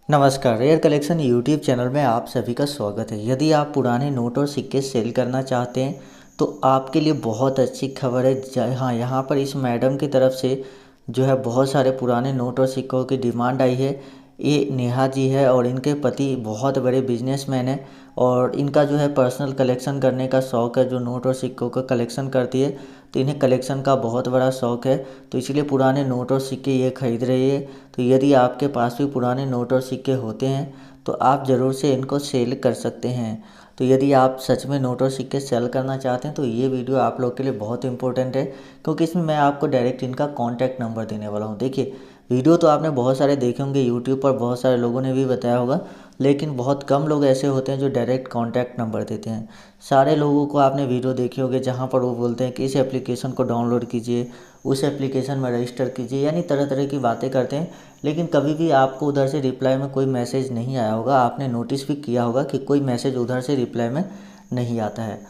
नमस्कार, rare collection YouTube channel में आप सभी का स्वागत है। यदि आप पुराने नोट और सिक्के सेल करना चाहते हैं तो आपके लिए बहुत अच्छी खबर है। हाँ, यहाँ पर इस मैडम की तरफ से जो है बहुत सारे पुराने नोट और सिक्कों की डिमांड आई है। ये नेहा जी है और इनके पति बहुत बड़े बिजनेसमैन हैं और इनका जो है पर्सनल कलेक्शन करने का शौक़ है, जो नोट और सिक्कों का कलेक्शन करती है। तो इन्हें कलेक्शन का बहुत बड़ा शौक़ है, तो इसलिए पुराने नोट और सिक्के ये खरीद रही है। तो यदि आपके पास भी पुराने नोट और सिक्के होते हैं तो आप ज़रूर से इनको सेल कर सकते हैं। तो यदि आप सच में नोट और सिक्के सेल करना चाहते हैं तो ये वीडियो आप लोग के लिए बहुत इंपॉर्टेंट है, क्योंकि इसमें मैं आपको डायरेक्ट इनका कॉन्टैक्ट नंबर देने वाला हूँ। देखिए, वीडियो तो आपने बहुत सारे देखे होंगे यूट्यूब पर, बहुत सारे लोगों ने भी बताया होगा, लेकिन बहुत कम लोग ऐसे होते हैं जो डायरेक्ट कॉन्टैक्ट नंबर देते हैं। सारे लोगों को आपने वीडियो देखी होगी जहाँ पर वो बोलते हैं कि इस एप्लीकेशन को डाउनलोड कीजिए, उस एप्लीकेशन में रजिस्टर कीजिए, यानी तरह तरह की बातें करते हैं। लेकिन कभी भी आपको उधर से रिप्लाई में कोई मैसेज नहीं आया होगा। आपने नोटिस भी किया होगा कि कोई मैसेज उधर से रिप्लाई में नहीं आता है।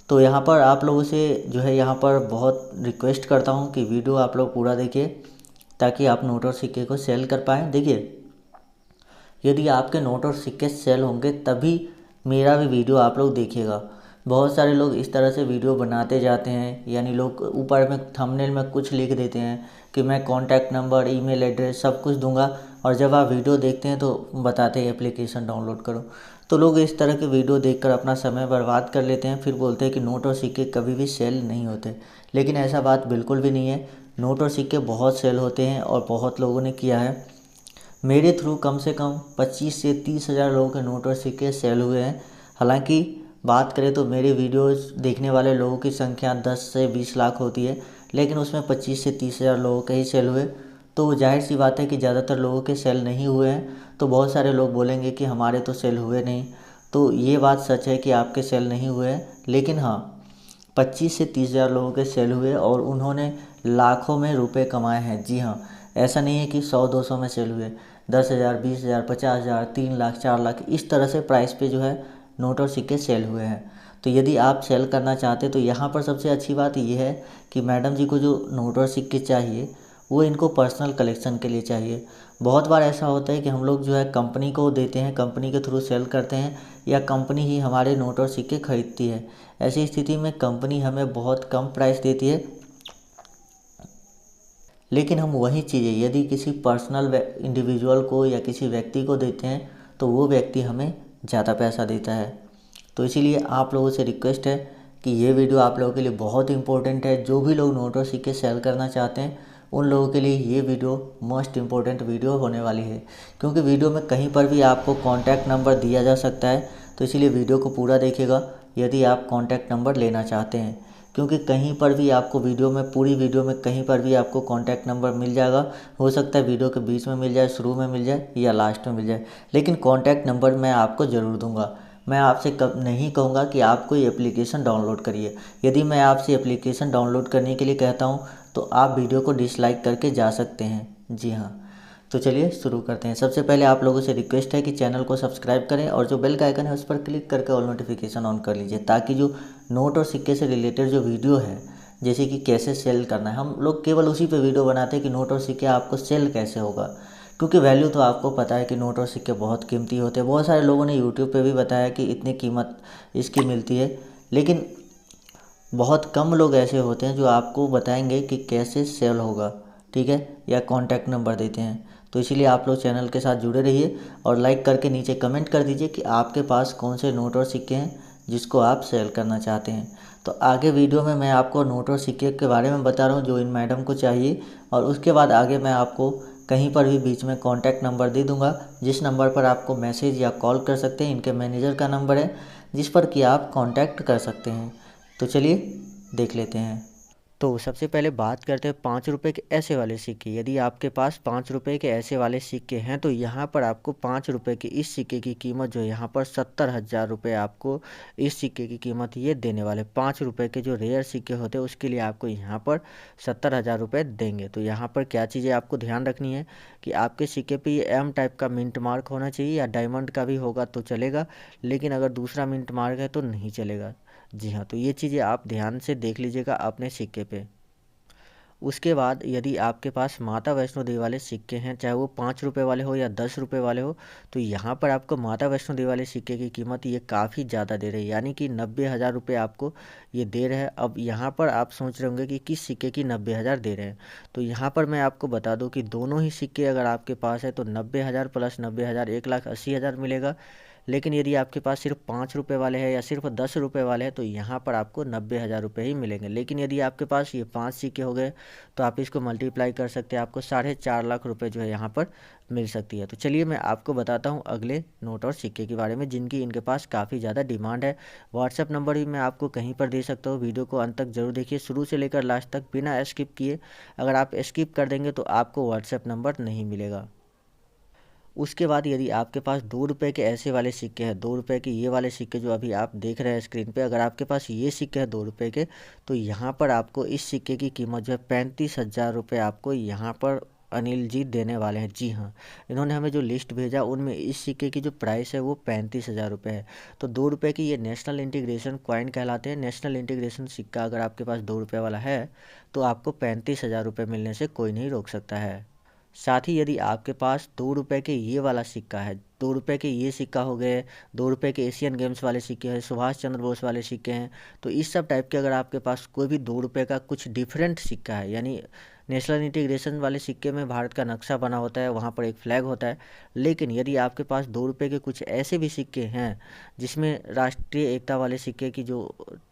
तो यहाँ पर आप लोगों से जो है यहाँ पर बहुत रिक्वेस्ट करता हूँ कि वीडियो आप लोग पूरा देखिए, ताकि आप नोट और सिक्के को सेल कर पाएँ। देखिए, यदि आपके नोट और सिक्के सेल होंगे तभी मेरा भी वीडियो आप लोग देखिएगा। बहुत सारे लोग इस तरह से वीडियो बनाते जाते हैं, यानी लोग ऊपर में थंबनेल में कुछ लिख देते हैं कि मैं कॉन्टैक्ट नंबर, ईमेल एड्रेस सब कुछ दूंगा, और जब आप वीडियो देखते हैं तो बताते हैं एप्लीकेशन डाउनलोड करो। तो लोग इस तरह के वीडियो देखकर अपना समय बर्बाद कर लेते हैं, फिर बोलते हैं कि नोट और सिक्के कभी भी सेल नहीं होते। लेकिन ऐसा बात बिल्कुल भी नहीं है। नोट और सिक्के बहुत सेल होते हैं और बहुत लोगों ने किया है। मेरे थ्रू कम से कम 25 से 30 हज़ार लोगों के नोट और सिक्के सेल हुए हैं। हालांकि बात करें तो मेरे वीडियोस देखने वाले लोगों की संख्या 10 से 20 लाख होती है, लेकिन उसमें 25 से 30 हज़ार लोगों के ही सेल हुए। तो जाहिर सी बात है कि ज़्यादातर लोगों के सेल नहीं हुए हैं। तो बहुत सारे लोग बोलेंगे कि हमारे तो सेल हुए नहीं। तो ये बात सच है कि आपके सेल नहीं हुए हैं, लेकिन हाँ, 25 से 30 हज़ार लोगों के सेल हुए और उन्होंने लाखों में रुपए कमाए हैं। जी हाँ, ऐसा नहीं है कि 100-200 में सेल हुए। 10,000, 20,000, 50,000, 3 लाख, 4 लाख, इस तरह से प्राइस पे जो है नोट और सिक्के सेल हुए हैं। तो यदि आप सेल करना चाहते तो यहाँ पर सबसे अच्छी बात यह है कि मैडम जी को जो नोट और सिक्के चाहिए वो इनको पर्सनल कलेक्शन के लिए चाहिए। बहुत बार ऐसा होता है कि हम लोग जो है कंपनी को देते हैं, कंपनी के थ्रू सेल करते हैं, या कंपनी ही हमारे नोट और सिक्के खरीदती है। ऐसी स्थिति में कंपनी हमें बहुत कम प्राइस देती है, लेकिन हम वही चीज़ें यदि किसी पर्सनल इंडिविजुअल को या किसी व्यक्ति को देते हैं तो वो व्यक्ति हमें ज़्यादा पैसा देता है। तो इसीलिए आप लोगों से रिक्वेस्ट है कि ये वीडियो आप लोगों के लिए बहुत इंपॉर्टेंट है। जो भी लोग नोट और सिक्के सेल करना चाहते हैं उन लोगों के लिए ये वीडियो मोस्ट इम्पोर्टेंट वीडियो होने वाली है, क्योंकि वीडियो में कहीं पर भी आपको कॉन्टैक्ट नंबर दिया जा सकता है। तो इसीलिए वीडियो को पूरा देखिएगा यदि आप कॉन्टैक्ट नंबर लेना चाहते हैं, क्योंकि कहीं पर भी आपको वीडियो में, पूरी वीडियो में कहीं पर भी आपको कॉन्टैक्ट नंबर मिल जाएगा। हो सकता है वीडियो के बीच में मिल जाए, शुरू में मिल जाए या लास्ट में मिल जाए, लेकिन कॉन्टैक्ट नंबर मैं आपको ज़रूर दूंगा। मैं आपसे कब नहीं कहूँगा कि आप कोई एप्लीकेशन डाउनलोड करिए। यदि मैं आपसे एप्लीकेशन डाउनलोड करने के लिए कहता हूँ तो आप वीडियो को डिसलाइक करके जा सकते हैं। जी हाँ, तो चलिए शुरू करते हैं। सबसे पहले आप लोगों से रिक्वेस्ट है कि चैनल को सब्सक्राइब करें और जो बेल का आइकन है उस पर क्लिक करके ऑल नोटिफिकेशन ऑन कर लीजिए, ताकि जो नोट और सिक्के से रिलेटेड जो वीडियो है, जैसे कि कैसे सेल करना है, हम लोग केवल उसी पे वीडियो बनाते हैं कि नोट और सिक्के आपको सेल कैसे होगा। क्योंकि वैल्यू तो आपको पता है कि नोट और सिक्के बहुत कीमती होते हैं। बहुत सारे लोगों ने यूट्यूब पे भी बताया कि इतनी कीमत इसकी मिलती है, लेकिन बहुत कम लोग ऐसे होते हैं जो आपको बताएंगे कि कैसे सेल होगा, ठीक है, या कॉन्टैक्ट नंबर देते हैं। तो इसीलिए आप लोग चैनल के साथ जुड़े रहिए और लाइक करके नीचे कमेंट कर दीजिए कि आपके पास कौन से नोट और सिक्के हैं जिसको आप सेल करना चाहते हैं। तो आगे वीडियो में मैं आपको नोट और सिक्के के बारे में बता रहा हूँ जो इन मैडम को चाहिए, और उसके बाद आगे मैं आपको कहीं पर भी बीच में कॉन्टैक्ट नंबर दे दूँगा, जिस नंबर पर आपको मैसेज या कॉल कर सकते हैं। इनके मैनेजर का नंबर है जिस पर कि आप कॉन्टैक्ट कर सकते हैं। तो चलिए देख लेते हैं। तो सबसे पहले बात करते हैं 5 रुपए के ऐसे वाले सिक्के। यदि आपके पास 5 रुपए के ऐसे वाले सिक्के हैं तो यहाँ पर आपको 5 रुपए के इस सिक्के की कीमत जो है यहाँ पर 70,000 रुपये आपको इस सिक्के की कीमत ये देने वाले। 5 रुपए के जो रेयर सिक्के होते हैं उसके लिए आपको यहाँ पर 70,000 रुपये देंगे। तो यहाँ पर क्या चीज़ें आपको ध्यान रखनी है कि आपके सिक्के पे ये एम टाइप का मिंट मार्क होना चाहिए, या डायमंड का भी होगा तो चलेगा, लेकिन अगर दूसरा मिंट मार्क है तो नहीं चलेगा। जी हाँ, तो ये चीज़ें आप ध्यान से देख लीजिएगा अपने सिक्के पे। उसके बाद यदि आपके पास माता वैष्णो देवी वाले सिक्के हैं, चाहे वो 5 रुपये वाले हो या 10 रुपये वाले हो, तो यहाँ पर आपको माता वैष्णो देवी वाले सिक्के की कीमत ये काफ़ी ज़्यादा दे रही है, यानी कि 90,000 रुपये आपको ये दे रहे हैं। अब यहाँ पर आप सोच रहे होंगे कि किस सिक्के की 90,000 दे रहे हैं, तो यहाँ पर मैं आपको बता दूँ कि दोनों ही सिक्के अगर आपके पास है तो 90,000 प्लस 90,000 1,80,000 मिलेगा। लेकिन यदि आपके पास सिर्फ 5 रुपये वाले हैं या सिर्फ 10 रुपये वाले हैं तो यहाँ पर आपको 90,000 रुपये ही मिलेंगे। लेकिन यदि आपके पास ये 5 सिक्के हो गए तो आप इसको मल्टीप्लाई कर सकते हैं, आपको 4.5 लाख रुपये जो है यहाँ पर मिल सकती है। तो चलिए मैं आपको बताता हूँ अगले नोट और सिक्के के बारे में जिनकी इनके पास काफ़ी ज़्यादा डिमांड है। व्हाट्सएप नंबर भी मैं आपको कहीं पर दे सकता हूँ। वीडियो को अंत तक जरूर देखिए, शुरू से लेकर लास्ट तक बिना स्किप किए। अगर आप स्किप कर देंगे तो आपको व्हाट्सएप नंबर नहीं मिलेगा। उसके बाद यदि आपके पास 2 रुपये के ऐसे वाले सिक्के हैं, 2 रुपये के ये वाले सिक्के जो अभी आप देख रहे हैं स्क्रीन पे, अगर आपके पास ये सिक्के हैं 2 रुपये के, तो यहाँ पर आपको इस सिक्के की कीमत जो है 35,000 रुपये आपको यहाँ पर अनिल जी देने वाले हैं। जी हाँ, इन्होंने हमें जो लिस्ट भेजा उनमें इस सिक्के की जो प्राइस है वो 35,000 रुपये है। तो 2 रुपये की ये नेशनल इंटीग्रेशन कॉइन कहलाते हैं। नेशनल इंटीग्रेशन सिक्का अगर आपके पास 2 रुपये वाला है तो आपको 35,000 रुपये मिलने से कोई नहीं रोक सकता है। साथ ही यदि आपके पास 2 रुपये के ये वाला सिक्का है, 2 रुपये के ये सिक्का हो गए, 2 रुपये के एशियन गेम्स वाले सिक्के हैं, सुभाष चंद्र बोस वाले सिक्के हैं, तो इस सब टाइप के अगर आपके पास कोई भी 2 रुपये का कुछ डिफरेंट सिक्का है, यानी नेशनल इंटीग्रेशन वाले सिक्के में भारत का नक्शा बना होता है, वहाँ पर एक फ्लैग होता है। लेकिन यदि आपके पास 2 रुपये के कुछ ऐसे भी सिक्के हैं जिसमें राष्ट्रीय एकता वाले सिक्के की जो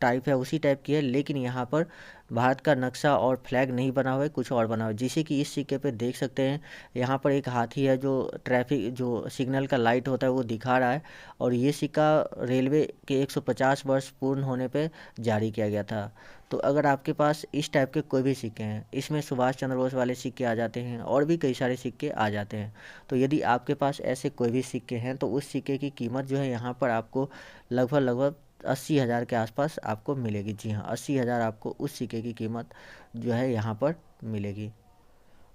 टाइप है उसी टाइप की है, लेकिन यहाँ पर भारत का नक्शा और फ्लैग नहीं बना हुआ है, कुछ और बना हुआ है, जैसे कि इस सिक्के पे देख सकते हैं यहाँ पर एक हाथी है जो ट्रैफिक जो सिग्नल का लाइट होता है वो दिखा रहा है। और ये सिक्का रेलवे के 150 वर्ष पूर्ण होने पे जारी किया गया था। तो अगर आपके पास इस टाइप के कोई भी सिक्के हैं, इसमें सुभाष चंद्र बोस वाले सिक्के आ जाते हैं और भी कई सारे सिक्के आ जाते हैं। तो यदि आपके पास ऐसे कोई भी सिक्के हैं तो उस सिक्के की कीमत जो है यहाँ पर आपको लगभग 80,000 के आसपास आपको मिलेगी। जी हाँ, 80,000 आपको उस सिक्के की कीमत जो है यहाँ पर मिलेगी।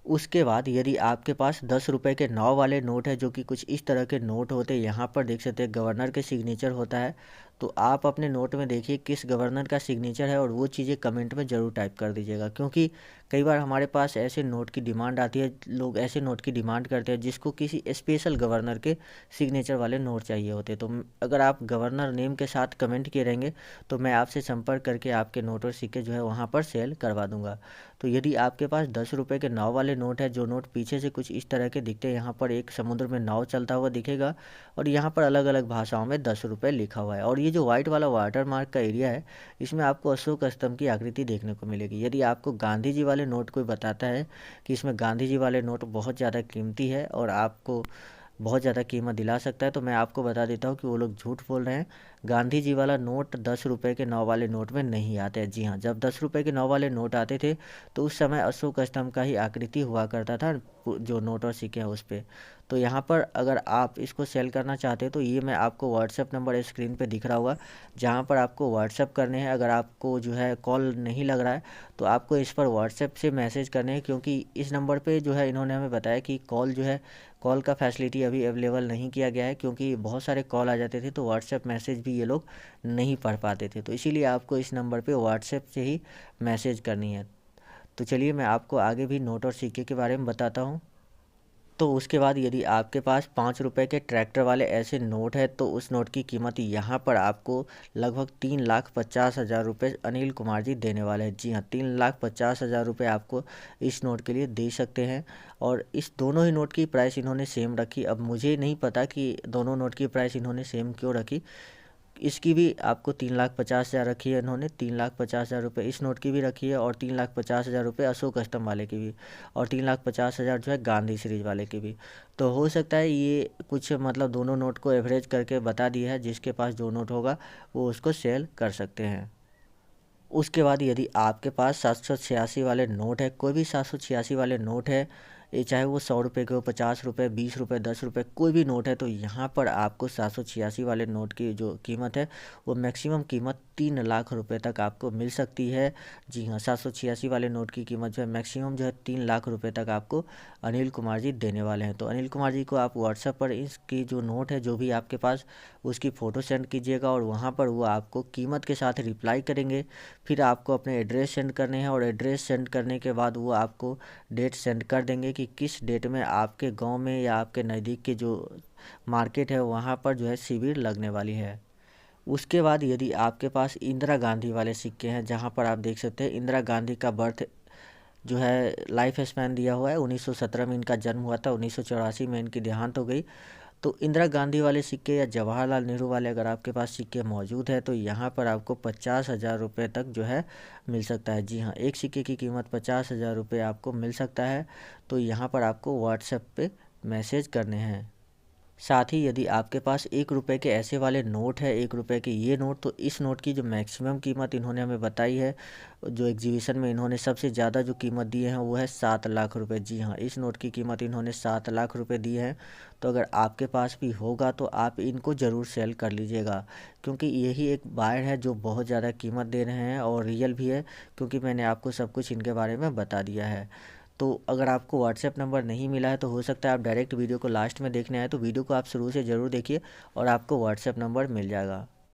उसके बाद यदि आपके पास 10 रुपये के 9 वाले नोट है, जो कि कुछ इस तरह के नोट होते हैं, यहाँ पर देख सकते हैं गवर्नर के सिग्नेचर होता है। तो आप अपने नोट में देखिए किस गवर्नर का सिग्नेचर है और वो चीज़ें कमेंट में ज़रूर टाइप कर दीजिएगा, क्योंकि कई बार हमारे पास ऐसे नोट की डिमांड आती है, लोग ऐसे नोट की डिमांड करते हैं जिसको किसी स्पेशल गवर्नर के सिग्नेचर वाले नोट चाहिए होते हैं। तो अगर आप गवर्नर नेम के साथ कमेंट किए रहेंगे तो मैं आपसे संपर्क करके आपके नोट और सिक्के जो है वहाँ पर सेल करवा दूँगा। तो यदि आपके पास 10 रुपये के 9 वाले नोट है, जो नोट पीछे से कुछ इस तरह के दिखते हैं, यहाँ पर एक समुद्र में नाव चलता हुआ दिखेगा और यहाँ पर अलग अलग भाषाओं में 10 रुपये लिखा हुआ है। और ये जो वाइट वाला वाटर मार्क का एरिया है, इसमें आपको अशोक स्तंभ की आकृति देखने को मिलेगी। यदि आपको गांधी जी वाले नोट कोई बताता है कि इसमें गांधी जी वाले नोट बहुत ज़्यादा कीमती है और आपको बहुत ज़्यादा कीमत दिला सकता है, तो मैं आपको बता देता हूँ कि वो लोग झूठ बोल रहे हैं। गांधी जी वाला नोट 10 रुपये के 9 वाले नोट में नहीं आते हैं। जी हाँ, जब 10 रुपये के 9 वाले नोट आते थे तो उस समय अशोक स्तंभ का ही आकृति हुआ करता था जो नोट और सिक्के हैं उस पर। तो यहाँ पर अगर आप इसको सेल करना चाहते हैं तो ये मैं आपको व्हाट्सएप नंबर स्क्रीन पे दिख रहा होगा, जहाँ पर आपको व्हाट्सएप करने हैं। अगर आपको जो है कॉल नहीं लग रहा है तो आपको इस पर व्हाट्सएप से मैसेज करने हैं, क्योंकि इस नंबर पे जो है इन्होंने हमें बताया कि कॉल जो है कॉल का फैसिलिटी अभी अवेलेबल नहीं किया गया है, क्योंकि बहुत सारे कॉल आ जाते थे तो व्हाट्सएप मैसेज भी ये लोग नहीं पढ़ पाते थे। तो इसीलिए आपको इस नंबर पे व्हाट्सएप से ही मैसेज करनी है। तो चलिए मैं आपको आगे भी नोट और सिक्के के बारे में बताता हूँ। तो उसके बाद यदि आपके पास 5 रुपये के ट्रैक्टर वाले ऐसे नोट है तो उस नोट की कीमत यहाँ पर आपको लगभग 3,50,000 रुपये अनिल कुमार जी देने वाले हैं। जी हाँ, 3,50,000 रुपये आपको इस नोट के लिए दे सकते हैं। और इस दोनों ही नोट की प्राइस इन्होंने सेम रखी। अब मुझे नहीं पता कि दोनों नोट की प्राइस इन्होंने सेम क्यों रखी। इसकी भी आपको 3,50,000 रखी है इन्होंने, 3,50,000 रुपये इस नोट की भी रखी है और 3,50,000 रुपये अशोक स्तंभ वाले की भी, और 3,50,000 जो है गांधी सीरीज वाले की भी। तो हो सकता है ये कुछ मतलब दोनों नोट को एवरेज करके बता दिया है, जिसके पास जो नोट होगा वो उसको सेल कर सकते हैं। उसके बाद यदि आपके पास 786 वाले नोट है, कोई भी 786 वाले नोट है, ये चाहे वो 100 रुपये के हो, 50 रुपये, 20 रुपये, 10 रुपये, कोई भी नोट है, तो यहाँ पर आपको 786 वाले नोट की जो कीमत है वो मैक्सिमम कीमत 3 लाख रुपए तक आपको मिल सकती है। जी हाँ, 786 वाले नोट की कीमत जो है मैक्सिमम जो है 3 लाख रुपए तक आपको अनिल कुमार जी देने वाले हैं। तो अनिल कुमार जी को आप व्हाट्सएप पर इसकी जो नोट है जो भी आपके पास, उसकी फ़ोटो सेंड कीजिएगा और वहाँ पर वो आपको कीमत के साथ रिप्लाई करेंगे। फिर आपको अपने एड्रेस सेंड करने हैं और एड्रेस सेंड करने के बाद वो आपको डेट सेंड कर देंगे कि किस डेट में आपके गांव में या आपके नज़दीक के जो मार्केट है वहाँ पर जो है शिविर लगने वाली है। उसके बाद यदि आपके पास इंदिरा गांधी वाले सिक्के हैं, जहाँ पर आप देख सकते हैं इंदिरा गांधी का बर्थ जो है लाइफ स्पैन दिया हुआ है, 1917 में इनका जन्म हुआ था, 1984 में इनकी देहांत हो गई। तो इंदिरा गांधी वाले सिक्के या जवाहरलाल नेहरू वाले अगर आपके पास सिक्के मौजूद है तो यहाँ पर आपको 50,000 रुपये तक जो है मिल सकता है। जी हाँ, एक सिक्के की कीमत 50,000 रुपये आपको मिल सकता है। तो यहाँ पर आपको व्हाट्सएप पे मैसेज करने हैं। साथ ही यदि आपके पास 1 रुपये के ऐसे वाले नोट है, 1 रुपये के ये नोट, तो इस नोट की जो मैक्सिमम कीमत इन्होंने हमें बताई है, जो एग्जीबिशन में इन्होंने सबसे ज़्यादा जो कीमत दी है वो है 7 लाख रुपए। जी हाँ, इस नोट की कीमत इन्होंने 7 लाख रुपए दी है। तो अगर आपके पास भी होगा तो आप इनको ज़रूर सेल कर लीजिएगा, क्योंकि यही एक बायर है जो बहुत ज़्यादा कीमत दे रहे हैं और रियल भी है, क्योंकि मैंने आपको सब कुछ इनके बारे में बता दिया है। तो अगर आपको व्हाट्सएप नंबर नहीं मिला है तो हो सकता है आप डायरेक्ट वीडियो को लास्ट में देखने आए, तो वीडियो को आप शुरू से ज़रूर देखिए और आपको व्हाट्सएप नंबर मिल जाएगा।